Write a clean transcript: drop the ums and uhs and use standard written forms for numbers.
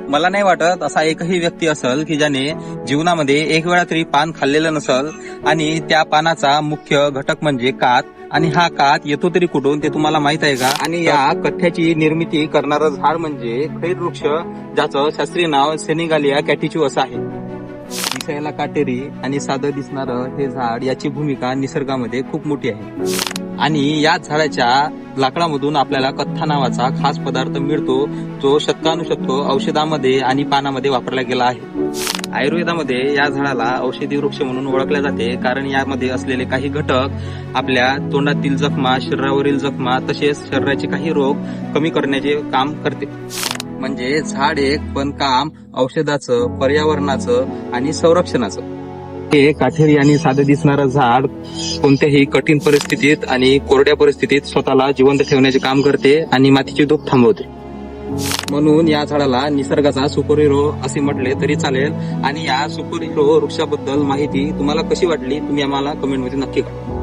मला नाही वाटत असा एकही व्यक्ती असेल की ज्याने जीवनामध्ये एक वेळा तरी पान खाल्लेलं नसल आणि त्या पानाचा मुख्य घटक म्हणजे कात. आणि हा कात येतो तरी कुठून ते तुम्हाला माहित आहे का? आणि या कथ्याची निर्मिती करणारं झाड म्हणजे खैर वृक्ष, ज्याचं शास्त्रीय नाव सेनेगालिया कॅटिच्यू असं आहे. दिसायला काटेरी आणि साधं दिसणारं हे झाड, याची भूमिका निसर्गामध्ये खूप मोठी आहे. आणि या झाडाच्या लाकडामधून आपल्याला कत्था नावाचा खास पदार्थ मिळतो, जो शतकानुशतक औषधामध्ये आणि पानामध्ये वापरला गेला आहे. आयुर्वेदामध्ये या झाडाला औषधी वृक्ष म्हणून ओळखले जाते, कारण यामध्ये असलेले काही घटक आपल्या तोंडातील जखमा, शरीरावरील जखमा तसेच शरीराचे काही रोग कमी करण्याचे काम करते. म्हणजे झाड एक पण काम औषधाचं, पर्यावरणाचं आणि संरक्षणाचं. हे काटेरी आणि साधं दिसणारं झाड कोणत्याही कठीण परिस्थितीत आणि कोरड्या परिस्थितीत स्वतःला जिवंत ठेवण्याचे काम करते आणि मातीची धूप थांबवते. म्हणून या झाडाला निसर्गाचा सुपर हिरो असे म्हटले तरी चालेल. आणि या सुपर हिरो वृक्षाबद्दल माहिती तुम्हाला कशी वाटली, तुम्ही आम्हाला कमेंटमध्ये नक्की कळवा.